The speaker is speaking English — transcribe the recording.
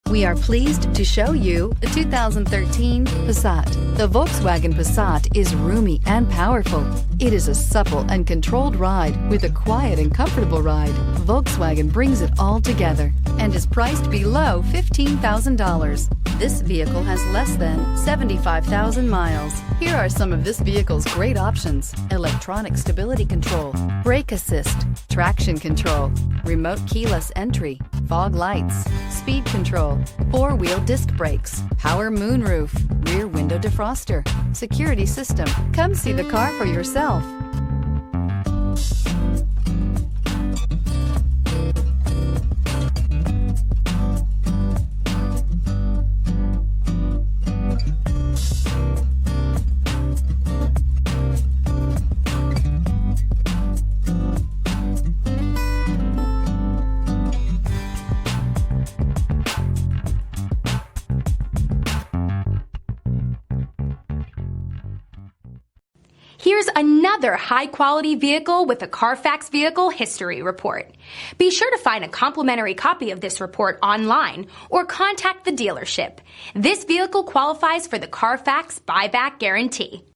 We are pleased to show you the 2013 Passat. The Volkswagen Passat is roomy and powerful. It is a supple and controlled ride with a quiet and comfortable ride. Volkswagen brings it all together and is priced below $15,000. This vehicle has less than 75,000 miles. Here are some of this vehicle's great options: electronic stability control, brake assist, traction control, remote keyless entry, fog lights, speed control, four-wheel disc brakes, power moonroof, rear window defroster, security system. Come see the car for yourself. Here's another high-quality vehicle with a Carfax Vehicle History Report. Be sure to find a complimentary copy of this report online or contact the dealership. This vehicle qualifies for the Carfax Buyback Guarantee.